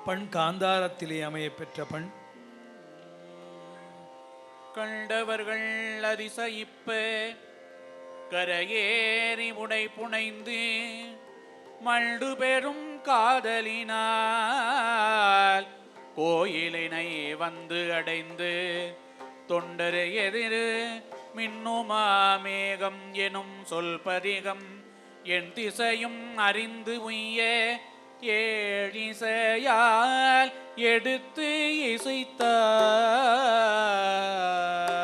பண் காந்தாரத்திலே அமைய பெற்ற பண். கண்டவர்கள் அதிசயிப்ப கரையேறி உடை புனைந்து மல்டு பெரும் காதலினால் கோயிலினை வந்து அடைந்து தொண்டரை எதிர் மின்னுமா மேகம் எனும் சொல்பதிகம் என் திசையும் அறிந்து உய்ய ஏழிசையால் எடுத்து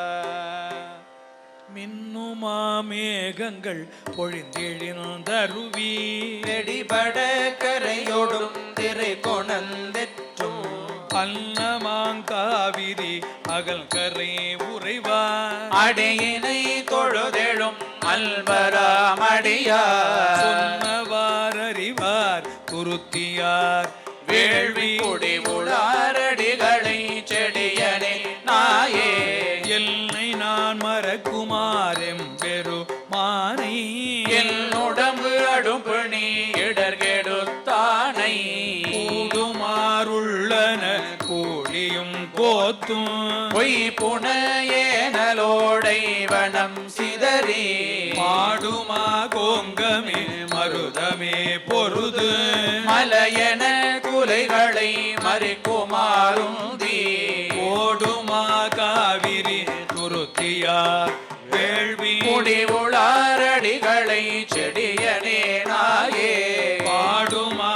இசைத்தார். மின்னுமா மேகங்கள் பொழிந்தெழுந்தருவி நெடிபட கரையோடும் திரை கொணந்தெற்றும் அன்னமாங்காவிரி அகல் கரை உறைவார் அடையினை தொழுதெழும் அல்வராமடியார் சொன்னவார் அறிவார் துருத்தியார் வேள்வி கொடி உளாரடிகளை செடியனே நாயே எல்லை நான் மறக்குமாறும் பெருமானை என் உடம்பு அடுப்பணி இடர்கெடுத்தானை கூடுமாறுள்ளன கூலியும் கோத்தும் பொய் புனையேனலோடை வனம் சிதறி மாடுமா கோங்கமே மருதமே பொருது மலையென குலைகளை மறிக்குமாறுந்தி ஓடுமா காவிரி துருத்தியார் வேள்வி முடி உளாரடிகளை செடியனே நாயே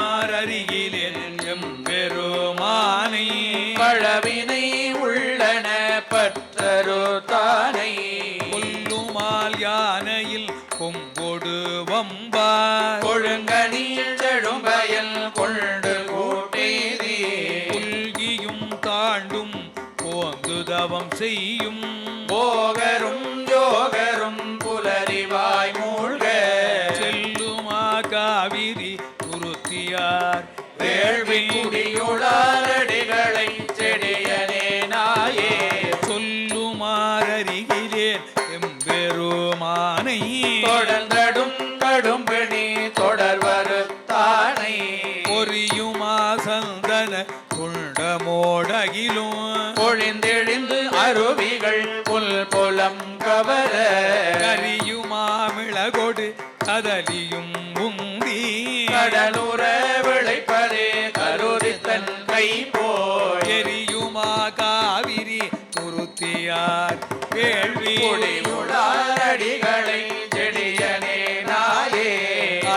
பாடுமாறருகிலேன் எம்பெருமானை பழவினை உள்ளன பற்றரு தானை கொல்லுமால் யானையில் கொங்கொடு வம்பார் கொழுங்கனில் செழும்பயல் கொண்டு கூட்டேதி புல்கியும் தாண்டும் போந்துதவம் செய்யும் போகரும் யோகரும் புலரிவாய் மூழ்க செல்லுமா காவிரி துருத்தியார் வேள்வி குடியுளாரடிகளை செடியனே நாயே சொல்லுமாறருகிலேன் எம்பெருமானை தொடர்ந்தடும் கடும்பிணி தொடர்வரு தானை பொரியுமா சந்தன குண்டமோடகிலும் பொழிந்தெழிந்து அருவிகள் புல் புலம் கவர கரியுமா மிளகொடு கதலியும் உந்தி கடலுற விளைப்பதே கருதி தன் கை போய் எரியுமா காவிரி துருத்தியார் வேள்வி குடியுளாரடிகளை செடியனே நாயே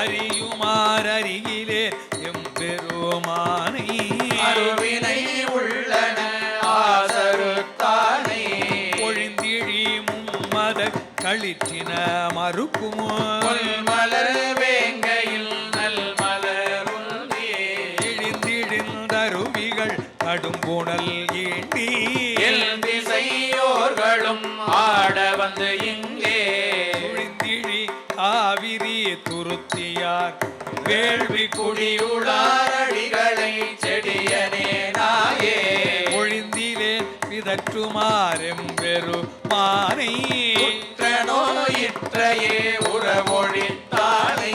அறியுமாறருகிலே எம்பெருமானை அருவினை உள்ளன ஆசரு தானை பொழிந்திழி மும்மத களிற்றின மறுக்குமோ மலர் வேங்கையில் நல் மலர் இழிந்திழிந்தருவிகள் கடும்புணல் ஈண்டி எல் திசையோர்களும் ஆட வந்து இங்கே பொழிந்திழி காவிரி துருத்தியார் வேள்வி குடியுளாரடிகளை செடியனே நாயே பொழிந்திலேன் பிதற்றுமாறெம்பெருமானை நோயிற்றையே உறவொழித்தானை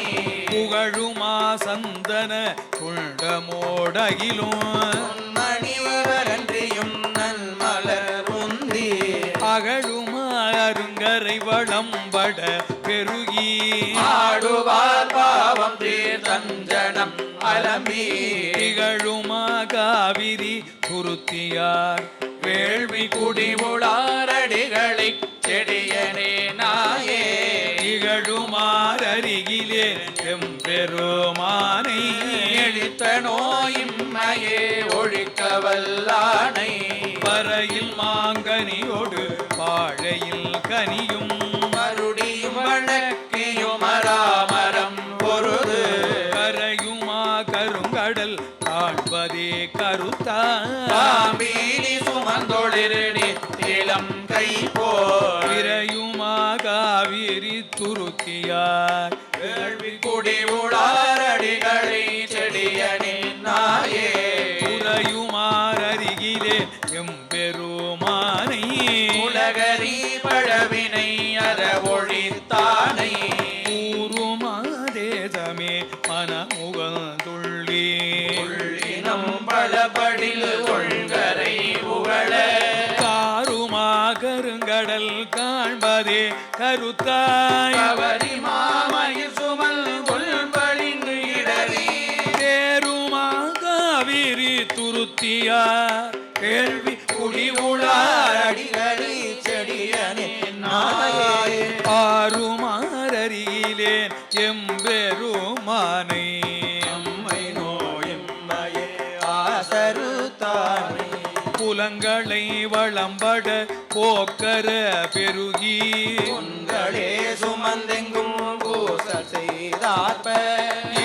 புகழுமா சந்தன குண்டமோடகிலும் மணிவரன்றியும் நல் மலர் உந்தி அகழுமா அருங்கரை வளம்பட பெருகி ஆடுவார் பாவம் தீர்த்தஞ்சனம் அலம்பி திகழுமா காவிரி துருத்தியார் வேள்வி குடிவுளாரடிகளை செடியனே நாயே திகழுமாறருகிலே எம்பெருமானை எழித்த நோயின்மையே ஒழிக்க வல்லானை பறையில் மாங்கனியோடு பாழையில் கனியும் மறுடியும் வழக்கியும் அராமரம் பொருது கரையுமா கருங்கடல் காண்பதே கருத்தா காம்பீனி சுமந்தொழிரணி இளம் கை போல் விரையுமா காவிரி துருத்தியார் வேள்வி குடிவுளாரடிகளை செடியனே நாயே உறையுமாறருகிலே எம்பெருமானை உலகரி பழவினை அற ஒழித்தானை கூறுமாதேசமே மனமுகந்துள்ளி உள்ளினம் பல படில் கொள்கரை புகழ காருமா கருங்கடல் காண்பதே கருத்தாய் கவரி மாமயில் சுமல் கொள்பளிங்கு இடறி தேருமா காவிரி துருத்தியார் கேள்வி குடிவுளார் அடிகளி செடியனே நாயே ஆறுமாறறியிலேன் எம்பெருமானை அம்மை நோயம்மையே ஆசருத்தானே புலங்களை வளம்பட போக்கர பெருகி உங்களே சுமந்தெங்கும் பூசல் செய்தார்ப்ப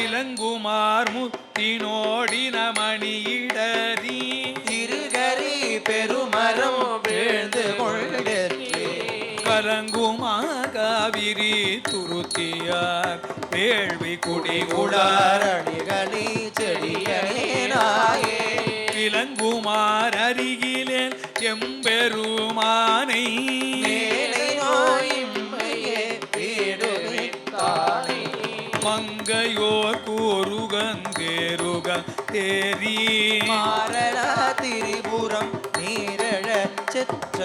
இளங்குமார் முத்தினோடின மணியிடறி திருகரி பெருமரம் வீழ்ந்து கொண்டே கலங்குமா காவிரி துருத்தியார் வேள்வி குடிகுளார் உடாரடிகளி செடியனாயே இளங்குமார் அருகிலேன் எம்பெருமானை மேலை நோயிம்மையே வீடு விட்டானே மங்கையோர் கூறுகந்தேருக தேரி மாரண திரிபுரம் நீரழ செற்ற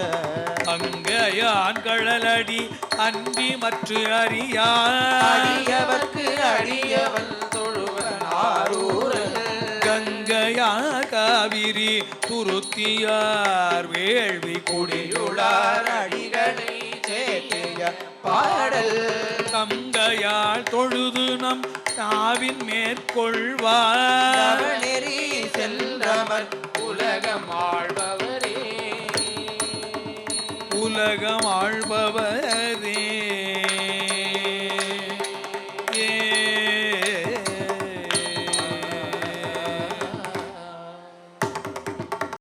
அங்கையான் கழலடி அன்பி மற்ற அறியார் அடியவர்க்கு அடியவன் தொழுவன் ஆரூரன் கங்கையா காவிரி துருத்தியார் வேள்வி குடியுளார் அடிகளை சேத்திய பாடல் கங்கையால் தொழுது நம் நாவின் மேற்கொள்வார் நெறி சென்றவர் உலகம் ஆழ்பவரே உலகம்